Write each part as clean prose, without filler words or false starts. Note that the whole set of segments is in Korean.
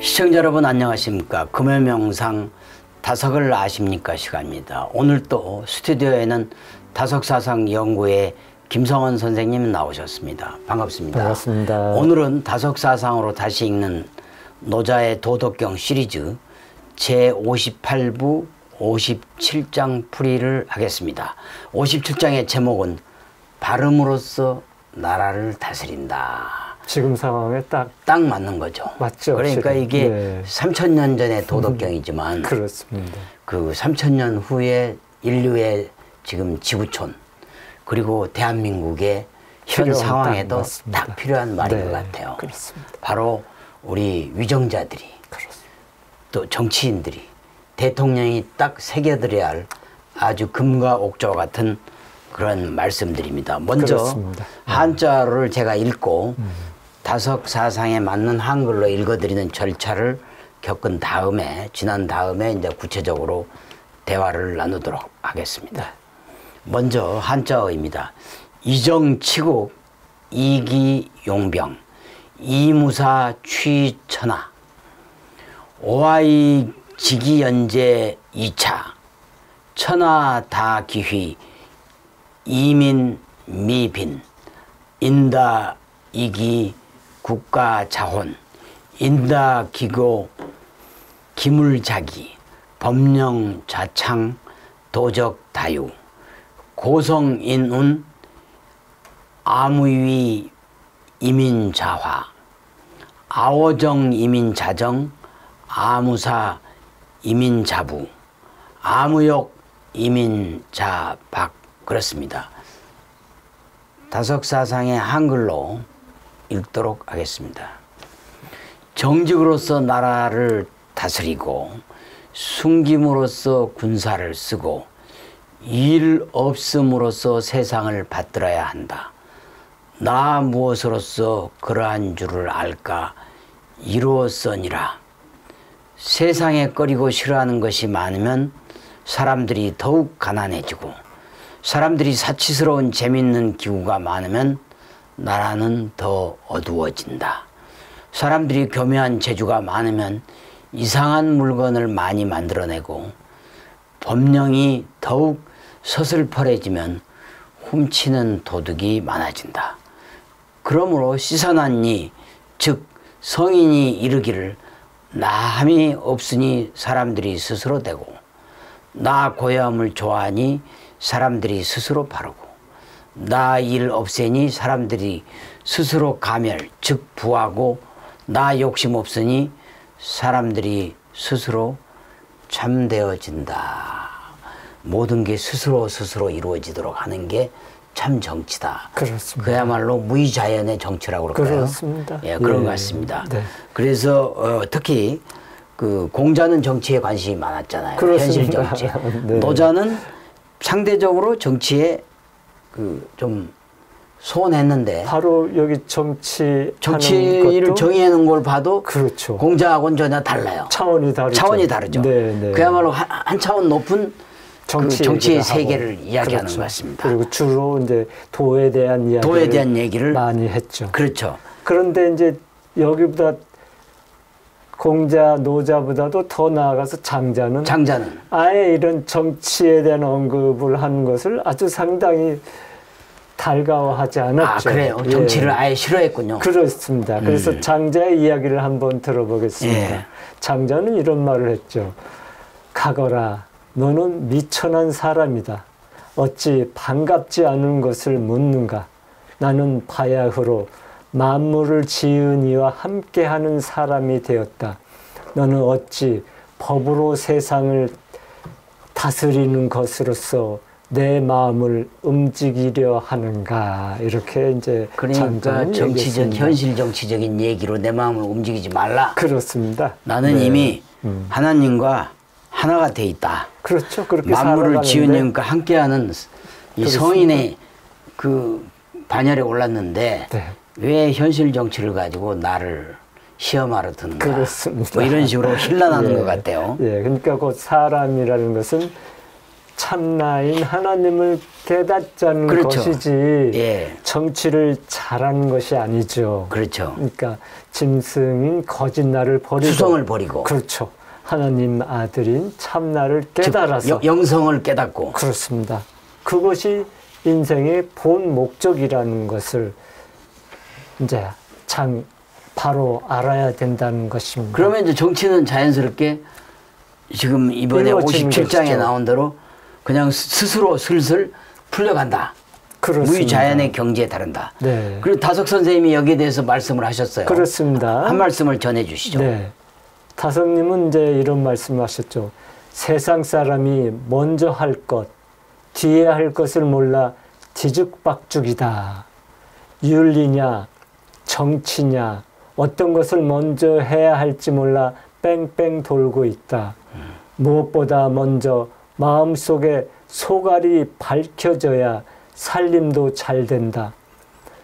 시청자 여러분 안녕하십니까. 금요명상 다석을 아십니까 시간입니다. 오늘 또 스튜디오에는 다석사상연구회 김성원 선생님 나오셨습니다. 반갑습니다. 반갑습니다. 오늘은 다석사상으로 다시 읽는 노자의 도덕경 시리즈 제58부 57장 풀이를 하겠습니다. 57장의 제목은 발음으로써 나라를 다스린다. 지금 상황에 딱 맞는 거죠. 맞죠. 그러니까 실은. 이게 네. 3000년 전의 도덕경이지만 그렇습니다. 그 3000년 후에 인류의 지금 지구촌 그리고 대한민국의 현 상황에도 딱 필요한 말인 네, 것 같아요. 그렇습니다. 바로 우리 위정자들이 그렇습니다. 또 정치인들이 대통령이 딱 새겨들어야 할 아주 금과 옥조와 같은 그런 말씀들입니다. 먼저 그렇습니다. 한자를 제가 읽고 다석사상에 맞는 한글로 읽어드리는 절차를 겪은 다음에 지난 다음에 이제 구체적으로 대화를 나누도록 하겠습니다. 먼저 한자어입니다. 이정치국 이기용병 이무사 취천하 오하이 지기연재 2차 천하다기휘 이민 미빈 인다 이기 국가자혼 인다기고 기물자기 법령자창 도적다유 고성인운 아무위 이민자화 아오정 이민자정 아무사 이민자부 아무욕 이민자박 그렇습니다. 다석사상의 한글로 읽도록 하겠습니다. 정직으로서 나라를 다스리고 숨김으로써 군사를 쓰고 일 없음으로써 세상을 받들어야 한다. 나 무엇으로써 그러한 줄을 알까 이루었으니라. 세상에 꺼리고 싫어하는 것이 많으면 사람들이 더욱 가난해지고 사람들이 사치스러운 재밌는 기구가 많으면 나라는 더 어두워진다. 사람들이 교묘한 재주가 많으면 이상한 물건을 많이 만들어내고 법령이 더욱 서슬퍼레지면 훔치는 도둑이 많아진다. 그러므로 씻어놨니 즉 성인이 이르기를 나함이 없으니 사람들이 스스로 되고 나 고요함을 좋아하니 사람들이 스스로 바르고 나 일 없애니 사람들이 스스로 가멸 즉 부하고 나 욕심 없으니 사람들이 스스로 참되어진다. 모든 게 스스로 이루어지도록 하는 게 참 정치다. 그렇습니다. 그야말로 무의자연의 정치라고 그럴까요? 그렇습니다. 예, 그런 예. 것 같습니다. 네. 그래서 특히 그 공자는 정치에 관심이 많았잖아요. 그렇습니다. 현실 정치. 네. 노자는 상대적으로 정치에 그 좀 소원했는데 바로 여기 정치를 정의하는 걸 봐도 그렇죠. 공자하고는 전혀 달라요. 차원이 다르죠. 차원이 다르죠. 네, 네. 그야말로 한 차원 높은 정치의 세계를 이야기하는 그렇죠. 것 같습니다. 그리고 주로 이제 도에 대한 얘기를 많이 했죠. 그렇죠. 그런데 이제 여기보다 공자, 노자보다도 더 나아가서 장자는 아예 이런 정치에 대한 언급을 하는 것을 아주 상당히 달가워하지 않았죠. 아, 그래요? 예. 정치를 아예 싫어했군요. 그렇습니다. 그래서 장자의 이야기를 한번 들어보겠습니다. 예. 장자는 이런 말을 했죠. 가거라, 너는 미천한 사람이다. 어찌 반갑지 않은 것을 묻는가? 나는 바야흐로 만물을 지은 이와 함께하는 사람이 되었다. 너는 어찌 법으로 세상을 다스리는 것으로서 내 마음을 움직이려 하는가? 이렇게 이제 그러니까 현실 정치적인 얘기로 내 마음을 움직이지 말라. 그렇습니다. 나는 네. 이미 하나님과 하나가 돼 있다. 그렇죠. 그렇게 만물을 지은 이님과 함께하는 이 그렇습니다. 성인의 그 반열에 올랐는데 네. 왜 현실 정치를 가지고 나를 시험하러 드는가? 그렇습니다. 뭐 이런 식으로 힐난하는 예. 것 같아요. 예, 그러니까 그 사람이라는 것은 참나인 하나님을 깨닫자는 그렇죠. 것이지 예. 정치를 잘하는 것이 아니죠. 그렇죠. 그러니까 짐승인 거짓 나를 버리고 수성을 버리고 그렇죠. 하나님 아들인 참나를 깨달아서 영성을 깨닫고 그렇습니다. 그것이 인생의 본 목적이라는 것을 이제 참 바로 알아야 된다는 것입니다. 그러면 이제 정치는 자연스럽게 지금 이번에 57장에 나온 대로 그냥 스스로 슬슬 풀려간다. 그렇습니다. 무의자연의 경지에 다른다. 네. 그리고 다석 선생님이 여기에 대해서 말씀을 하셨어요. 그렇습니다. 한 말씀을 전해 주시죠. 네. 다석님은 이제 이런 말씀을 하셨죠. 세상 사람이 먼저 할 것, 뒤에 할 것을 몰라 뒤죽박죽이다. 윤리냐, 정치냐, 어떤 것을 먼저 해야 할지 몰라 뺑뺑 돌고 있다. 무엇보다 먼저 마음속에 소갈이 밝혀져야 살림도 잘 된다.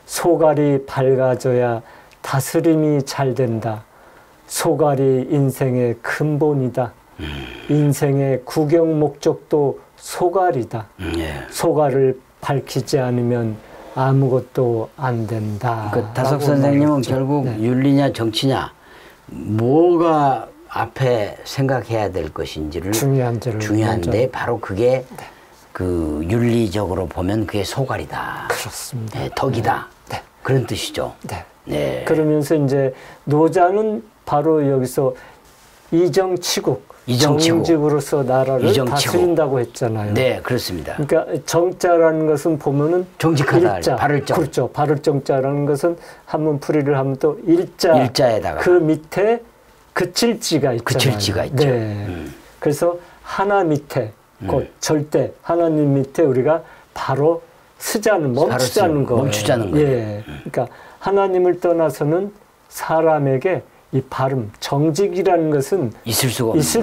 소갈이 밝아져야 다스림이 잘 된다. 소갈이 인생의 근본이다. 인생의 구경 목적도 소갈이다. 예. 소갈을 밝히지 않으면 아무것도 안 된다. 그 다석 선생님은 결국 네. 윤리냐 정치냐 뭐가 앞에 생각해야 될 것인지를 중요한데 바로 그게 네. 그 윤리적으로 보면 그게 소갈이다. 그렇습니다. 네, 덕이다. 네. 그런 뜻이죠. 네. 네. 그러면서 이제 노자는 바로 여기서 이정치국, 정직으로서 나라를 다스린다고 했잖아요. 네, 그렇습니다. 그러니까 정자라는 것은 보면은 정직하다, 일자, 바를정. 그렇죠. 바를정자라는 것은 한번 풀이를 하면 또 일자에다가 그 밑에 그칠지가 있잖아요. 그칠지가 있죠. 네. 그래서 하나 밑에 곧 절대 하나님 밑에 우리가 바로 쓰자는 멈추자는 거예요. 멈추자는 거예요. 예. 그러니까 하나님을 떠나서는 사람에게 이 발음, 정직이라는 것은 있을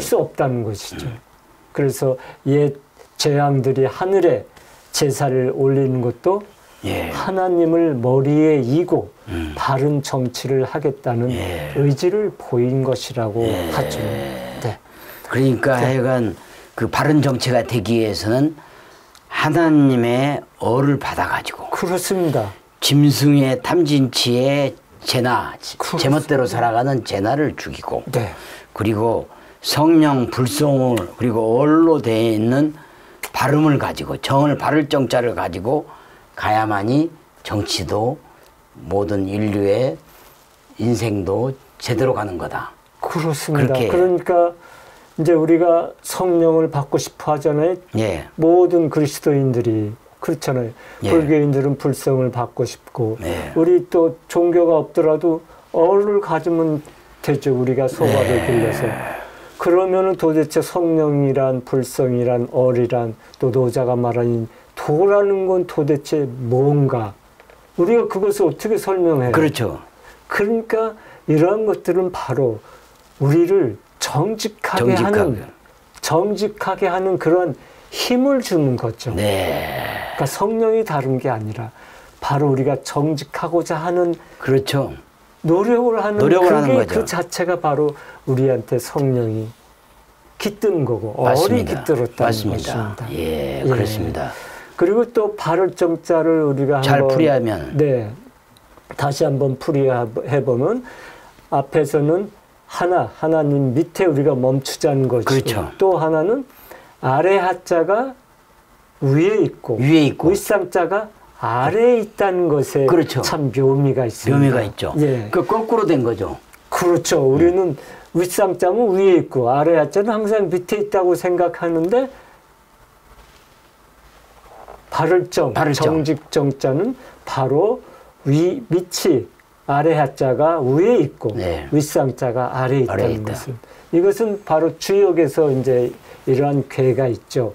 수 없다는 것이죠. 그래서 옛 제왕들이 하늘에 제사를 올리는 것도 예. 하나님을 머리에 이고 바른 정치를 하겠다는 의지를 보인 것이라고 하죠. 네. 그러니까 하여간 그 바른 정치가 되기 위해서는 하나님의 어를 받아가지고 그렇습니다. 짐승의 탐진치의 제나, 제멋대로 살아가는 제나를 죽이고 네. 그리고 성령 불성을 그리고 얼로 되어 있는 발음을 가지고 정을 바를 정자를 가지고 가야만이 정치도 모든 인류의 인생도 제대로 가는 거다. 그렇습니다. 그러니까 이제 우리가 성령을 받고 싶어 하잖아요. 예. 모든 그리스도인들이 그렇잖아요. 예. 불교인들은 불성을 받고 싶고 예. 우리 또 종교가 없더라도 어를 가지면 되죠. 우리가 소화를 빌려서. 그러면은 도대체 성령이란 불성이란 어리란 또 노자가 말하는 도라는 건 도대체 뭔가 우리가 그것을 어떻게 설명해요? 그렇죠. 그러니까 이러한 것들은 바로 우리를 정직하게 하는 그런 힘을 주는 거죠. 네. 그러니까 성령이 다른 게 아니라 바로 우리가 정직하고자 하는 그렇죠. 노력을 하는 거죠. 그 자체가 바로 우리한테 성령이 깃드는 거고 얼이 깃들었다는 맞습니다. 것입니다. 예, 그렇습니다. 그리고 또 바를 정자를 우리가 잘 한번 풀이하면 네, 다시 한번 풀이해 보면 앞에서는 하나님 밑에 우리가 멈추자는 것이고 그렇죠. 또 하나는 아래 하자가 위에 있고 윗상자가 아래에 있다는 것에 그렇죠. 참 묘미가 있습니다. 묘미가 있죠. 예. 그 거꾸로 된 거죠. 그렇죠. 우리는 윗상자는 위에 있고 아래 하자는 항상 밑에 있다고 생각하는데 바를정, 정직정자는 바로 밑이 아래 하자가 위에 있고 윗상자가 아래에 있다는 것은 이것은 바로 주역에서 이제 이러한 괴가 있죠.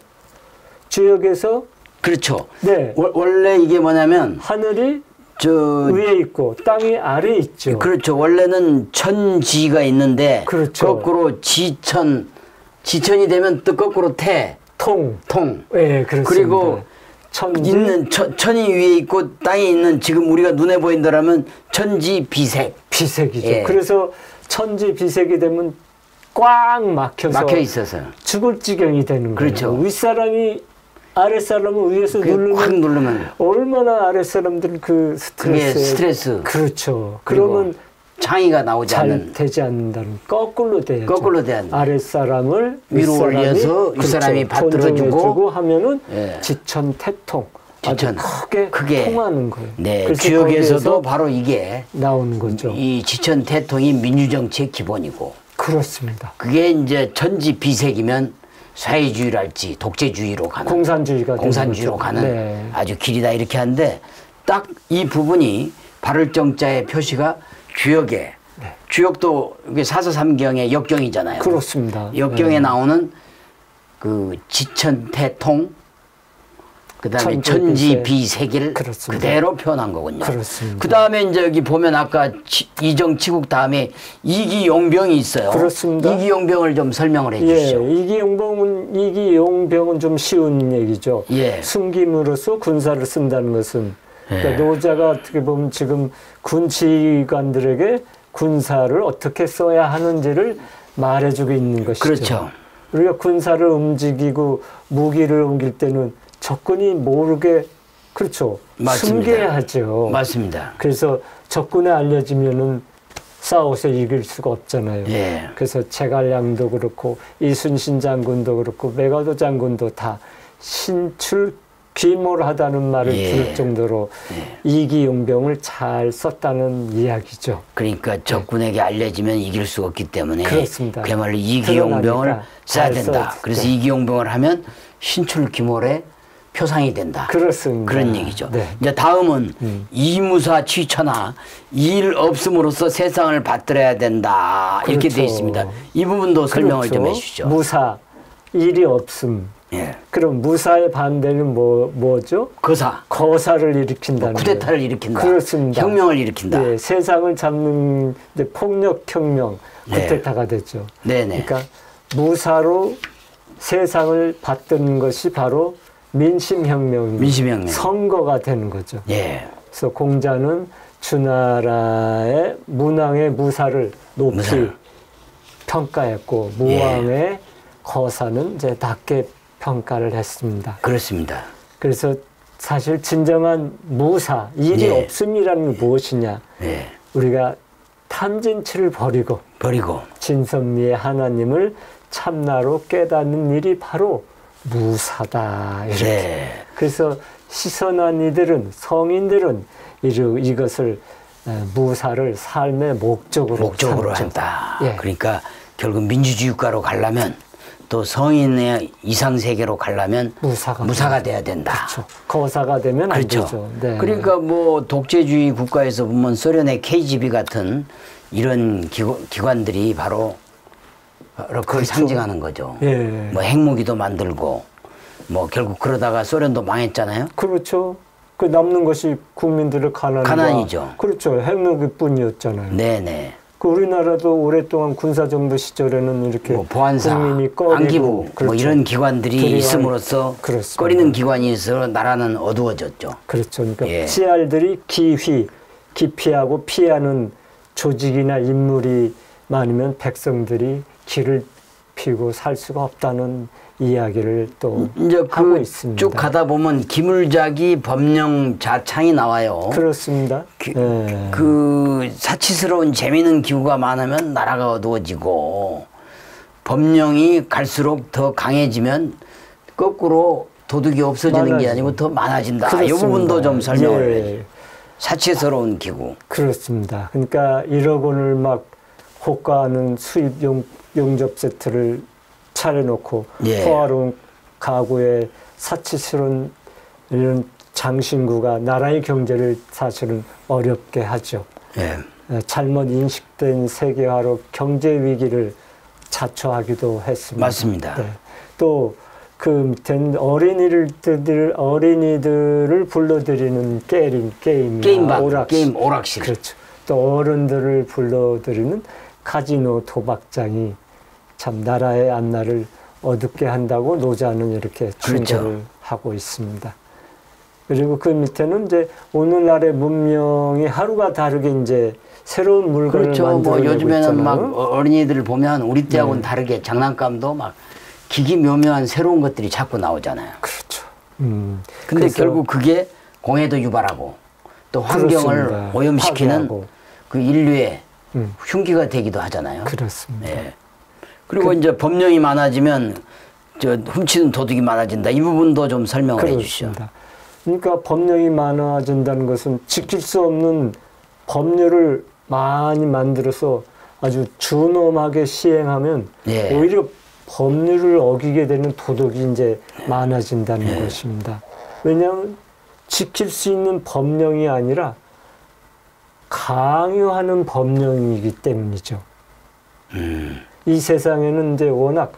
주역에서 그렇죠. 네. 원래 이게 뭐냐면 하늘이 위에 있고 땅이 아래에 있죠. 그렇죠. 원래는 천지가 있는데 그렇죠. 거꾸로 지천이 되면 또 거꾸로 통. 네, 그렇습니다. 그리고 천이 위에 있고 땅이 있는 지금 우리가 눈에 보인다라면 천지 비색이죠. 그래서 천지 비색이 되면 꽉 막혀서 막혀 있어서 죽을 지경이 되는 그렇죠. 거예요. 윗사람이 아랫사람을 위에서 확 누르면 얼마나 아랫사람들은 그 스트레스. 그렇죠. 그러면 창의가 나오지 잘 않는. 되지 않는다는 거꾸로 돼야죠. 거꾸로 돼야 한다. 아랫사람을 위로 올려서 윗사람이 받들어주고 하면은 예. 지천태통 지천. 아주 크게 통하는 거예요. 네, 그래서 주역에서도 바로 이게 나오는 거죠. 이 지천태통이 민주정치의 기본이고 그렇습니다. 그게 이제 천지비색이면 사회주의랄지 독재주의로 가는 공산주의로 가는 네. 아주 길이다 이렇게 하는데 딱 이 부분이 발을정자의 표시가 주역에 네. 주역도 이게 사서삼경의 역경이잖아요. 그렇습니다. 역경에 네. 나오는 그 지천태통 그다음에 천지비색일 그대로 표현한 거군요. 그렇습니다. 그다음에 이제 여기 보면 아까 이정치국 다음에 이기용병이 있어요. 그렇습니다. 이기용병을 좀 설명을 해주시죠. 예, 이기용병은 좀 쉬운 얘기죠. 예. 숨김으로써 군사를 쓴다는 것은 그러니까 예. 노자가 어떻게 보면 지금 군 지휘관들에게 군사를 어떻게 써야 하는지를 말해주고 있는 것이죠. 그렇죠. 우리가 군사를 움직이고 무기를 옮길 때는 적군이 모르게 그렇죠. 맞습니다. 숨겨야 하죠. 맞습니다. 그래서 적군에 알려지면은 싸워서 이길 수가 없잖아요. 예. 그래서 제갈량도 그렇고 이순신 장군도 그렇고 메가도 장군도 다 신출 귀몰하다는 말을 예. 들을 정도로 이기용병을 잘 썼다는 이야기죠. 그러니까 적군에게 알려지면 이길 수가 없기 때문에 그렇습니다. 그야말로 이기용병을 써야 된다. 썼죠. 그래서 이기용병을 하면 신출귀몰의 표상이 된다. 그렇습니다. 그런 얘기죠. 네. 이제 다음은 이무사 취천하 일 없음으로써 세상을 받들어야 된다. 이렇게 그렇죠. 되어 있습니다. 이 부분도 설명을 그렇죠. 좀 해주시죠. 무사 일이 없음. 예. 그럼 무사의 반대는 뭐죠? 거사를 일으킨다는 쿠데타를 거예요. 일으킨다. 그렇습니다. 혁명을 일으킨다. 네, 세상을 잡는 폭력혁명 네. 쿠데타가 되죠. 네네. 그러니까 무사로 세상을 받드는 것이 바로 민심혁명입니다. 민심혁명. 선거가 되는 거죠. 예. 그래서 공자는 주나라의 문왕의 무사를 높이 평가했고 무왕의 거사는 이제 낮게 평가를 했습니다. 그렇습니다. 그래서 사실 진정한 무사, 일이 네. 없음이라는 게 무엇이냐. 네. 우리가 탐진치를 버리고 진선미의 하나님을 참나로 깨닫는 일이 바로 무사다. 이렇게. 네. 그래서 시선한 이들은, 성인들은 이것을 무사를 삶의 목적으로 한다. 예. 그러니까 결국 민주주의 국가로 가려면 또 성인의 이상세계로 가려면 무사가 돼야 된다. 그렇죠. 거사가 되면 그렇죠. 안 되죠. 네. 그러니까 뭐 독재주의 국가에서 보면 소련의 KGB 같은 이런 기관들이 바로 그걸 그렇죠. 상징하는 거죠. 예. 뭐 핵무기도 만들고 뭐 결국 그러다가 소련도 망했잖아요. 그렇죠. 그 남는 것이 국민들의 가난이죠. 그렇죠. 핵무기뿐이었잖아요. 네네. 그 우리나라도 오랫동안 군사정부 시절에는 이렇게 뭐 보안사, 국민이 꺼리고 안기부 그렇죠. 뭐 이런 기관들이 있음으로써 그렇습니다. 꺼리는 기관이 있어 나라는 어두워졌죠. 그렇죠. 그러니까 예. 치알들이 기피하고 피하는 조직이나 인물이 많으면 백성들이 길을 피고 살 수가 없다는 이야기를 또 이제 하고 있습니다. 쭉 가다 보면 기물자기 법령 자창이 나와요. 그렇습니다. 그 사치스러운 재미있는 기구가 많으면 나라가 어두워지고 법령이 갈수록 더 강해지면 거꾸로 도둑이 없어지는 게 아니고 더 많아진다. 그렇습니다. 이 부분도 좀 설명을 예. 해주세요. 사치스러운 기구. 그렇습니다. 그러니까 1억 원을 막 호가하는 수입 용접 세트를 차려놓고 예. 호화로운 가구에 사치스러운 이런 장신구가 나라의 경제를 사실은 어렵게 하죠. 예. 잘못 인식된 세계화로 경제 위기를 자초하기도 했습니다. 맞습니다. 네. 또 그 밑에는 어린이들을 불러들이는 게임이나 오락실. 그렇죠. 또 어른들을 불러들이는 카지노 도박장이 참 나라의 앞날을 어둡게 한다고 노자는 이렇게 충고를 그렇죠. 하고 있습니다. 그리고 그 밑에는 이제 오늘날의 문명이 하루가 다르게 이제 새로운 물건을 그렇죠. 뭐 만들어내고 요즘에는 있잖아요. 막 어린이들을 보면 우리 때하고는 다르게 장난감도 막 기기묘묘한 새로운 것들이 자꾸 나오잖아요. 그렇죠. 근데 결국 그게 공해도 유발하고 또 환경을 그렇습니다. 오염시키는 파괴하고. 그 인류의 흉기가 되기도 하잖아요. 그렇습니다. 예. 그리고 이제 법령이 많아지면 저 훔치는 도둑이 많아진다. 이 부분도 좀 설명을 해주시죠. 그렇습니다. 그러니까 법령이 많아진다는 것은 지킬 수 없는 법률을 많이 만들어서 아주 준엄하게 시행하면 예. 오히려 법률을 어기게 되는 도덕이 이제 많아진다는 것입니다. 왜냐하면 지킬 수 있는 법령이 아니라 강요하는 법령이기 때문이죠. 이 세상에는 이제 워낙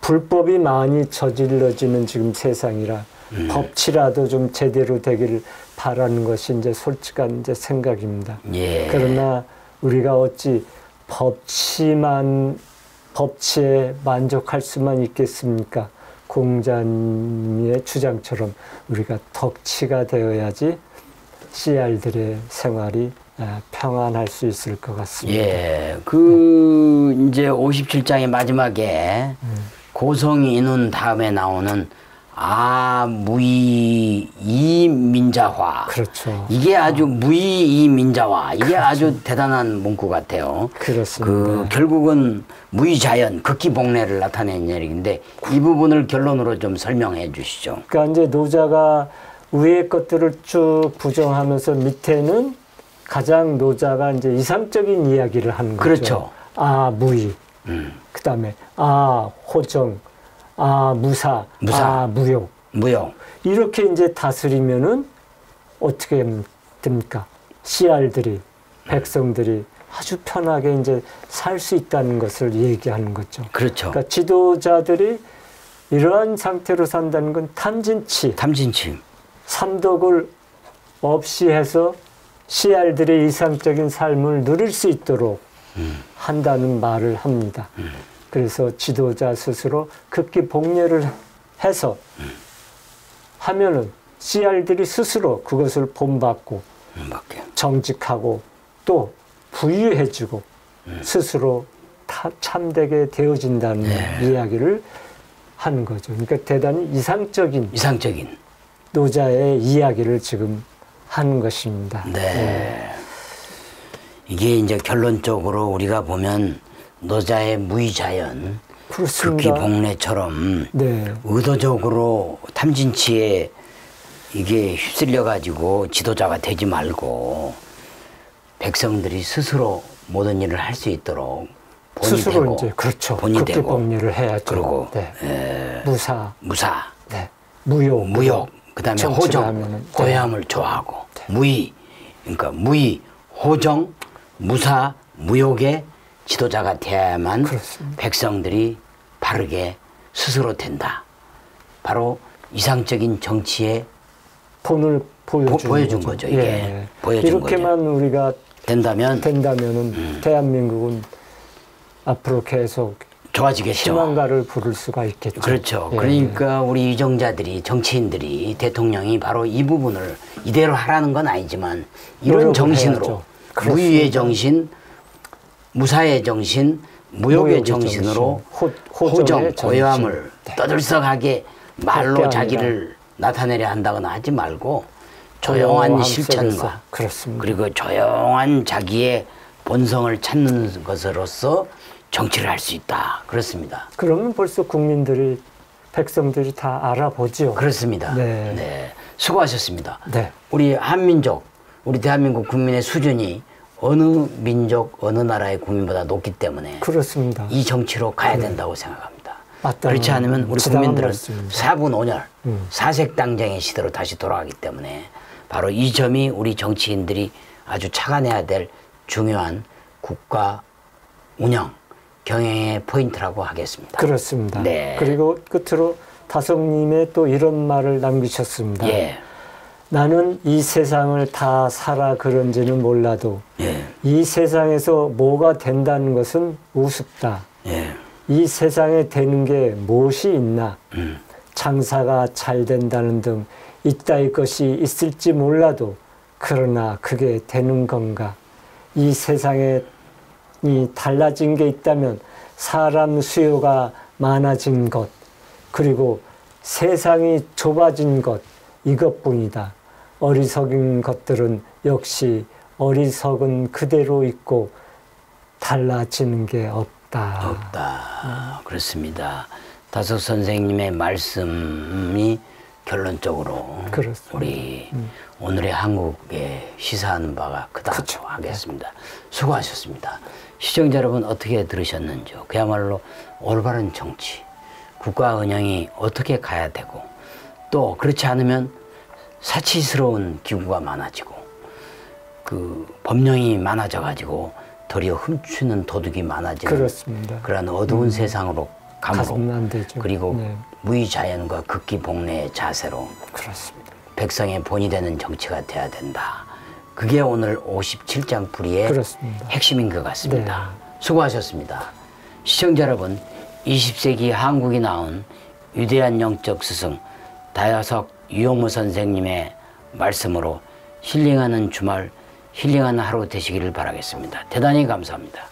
불법이 많이 저질러지는 지금 세상이라 법치라도 좀 제대로 되기를 바라는 것이 이제 솔직한 이제 생각입니다. 예. 그러나 우리가 어찌 법치에 만족할 수만 있겠습니까? 공자님의 주장처럼 우리가 덕치가 되어야지 씨알들의 생활이 평안할 수 있을 것 같습니다. 예. 이제 57장의 마지막에 고성이 이눈 다음에 나오는 무이이민자화. 그렇죠. 이게 아주 무이이민자화. 이게 그렇죠. 아주 대단한 문구 같아요. 그렇습니다. 결국은 무이자연, 극기복례를 나타내는 얘기인데 이 부분을 결론으로 좀 설명해 주시죠. 그러니까 이제 노자가 위의 것들을 쭉 부정하면서 밑에는 가장 노자가 이제 이상적인 이야기를 하는 거죠. 그렇죠. 무의. 그다음에 호정. 무사. 무욕. 이렇게 이제 다스리면은 어떻게 됩니까? 씨알들이, 백성들이 아주 편하게 이제 살 수 있다는 것을 얘기하는 거죠. 그렇죠. 그러니까 지도자들이 이러한 상태로 산다는 건 탐진치. 삼독을 없이 해서 씨알들의 이상적인 삶을 누릴 수 있도록 한다는 말을 합니다. 그래서 지도자 스스로 극기복례를 해서 하면은 씨알들이 스스로 그것을 본받고 정직하고 또 부유해지고 스스로 참되게 되어진다는 이야기를 하는 거죠. 그러니까 대단히 이상적인 노자의 이야기를 지금 하는 것입니다. 네. 이게 이제 결론적으로 우리가 보면 노자의 무의자연, 극기복례처럼 의도적으로 탐진치에 이게 휩쓸려 가지고 지도자가 되지 말고 백성들이 스스로 모든 일을 할 수 있도록 본이 스스로 되고, 이제 그렇죠. 본이 되고, 극기복례를 해야죠. 그리고 무사, 무욕, 그다음에 호정, 고요함을 좋아하고 무의, 그러니까 무의, 호정, 무사, 무욕의 지도자가 돼야만 그렇습니다. 백성들이 바르게 스스로 된다. 바로 이상적인 정치의 본을 보여준 거죠. 이게 보여준 이렇게만 거죠. 우리가 된다면은 대한민국은 앞으로 계속 좋아지겠죠. 희망가를 부를 수가 있겠죠. 그렇죠. 그러니까 우리 유정자들이, 정치인들이, 대통령이 바로 이 부분을 이대로 하라는 건 아니지만 이런 정신으로 무의의 정신, 무사의 정신, 무욕의 정신으로 호정, 고요함을 떠들썩하게 말로 자기를 나타내려 한다거나 하지 말고 조용한 실천과 그리고 조용한 자기의 본성을 찾는 것으로서 정치를 할 수 있다. 그렇습니다. 그러면 벌써 국민들이, 백성들이 다 알아보죠. 그렇습니다. 네. 수고하셨습니다. 우리 한민족, 우리 대한민국 국민의 수준이 어느 민족, 어느 나라의 국민보다 높기 때문에 그렇습니다. 이 정치로 가야 된다고 생각합니다. 그렇지 않으면 우리 국민들은 사분오열, 사색당쟁의 시대로 다시 돌아가기 때문에 바로 이 점이 우리 정치인들이 아주 착안해야 될 중요한 국가 운영, 경영의 포인트라고 하겠습니다. 그렇습니다. 그리고 끝으로 다성님의 또 이런 말을 남기셨습니다. 나는 이 세상을 다 살아 그런지는 몰라도 이 세상에서 뭐가 된다는 것은 우습다. 이 세상에 되는 게 무엇이 있나? 장사가 잘 된다는 등 이따위 것이 있을지 몰라도 그러나 그게 되는 건가? 이 세상에 이 달라진 게 있다면 사람 수요가 많아진 것, 그리고 세상이 좁아진 것, 이것뿐이다. 어리석은 것들은 역시 어리석은 그대로 있고 달라지는 게 없다. 없다. 그렇습니다. 다섯 선생님의 말씀이 결론적으로 그렇습니다. 우리 오늘의 한국에 시사하는 바가 크다고 그쵸. 하겠습니다. 수고하셨습니다. 시청자 여러분 어떻게 들으셨는지요? 그야말로 올바른 정치, 국가 운영이 어떻게 가야 되고 또 그렇지 않으면 사치스러운 기구가 많아지고 그 법령이 많아져 가지고 도리어 훔치는 도둑이 많아지는 그렇습니다. 그런 어두운 세상으로 가서는 감으로 안 되죠. 그리고 네. 무의자연과 극기복례의 자세로 그렇습니다. 백성의 본이 되는 정치가 돼야 된다. 그게 오늘 57장 불의의 그렇습니다. 핵심인 것 같습니다. 네. 수고하셨습니다. 시청자 여러분, 20세기 한국이 낳은 위대한 영적 스승 다야석 유영무 선생님의 말씀으로 힐링하는 주말, 힐링하는 하루 되시기를 바라겠습니다. 대단히 감사합니다.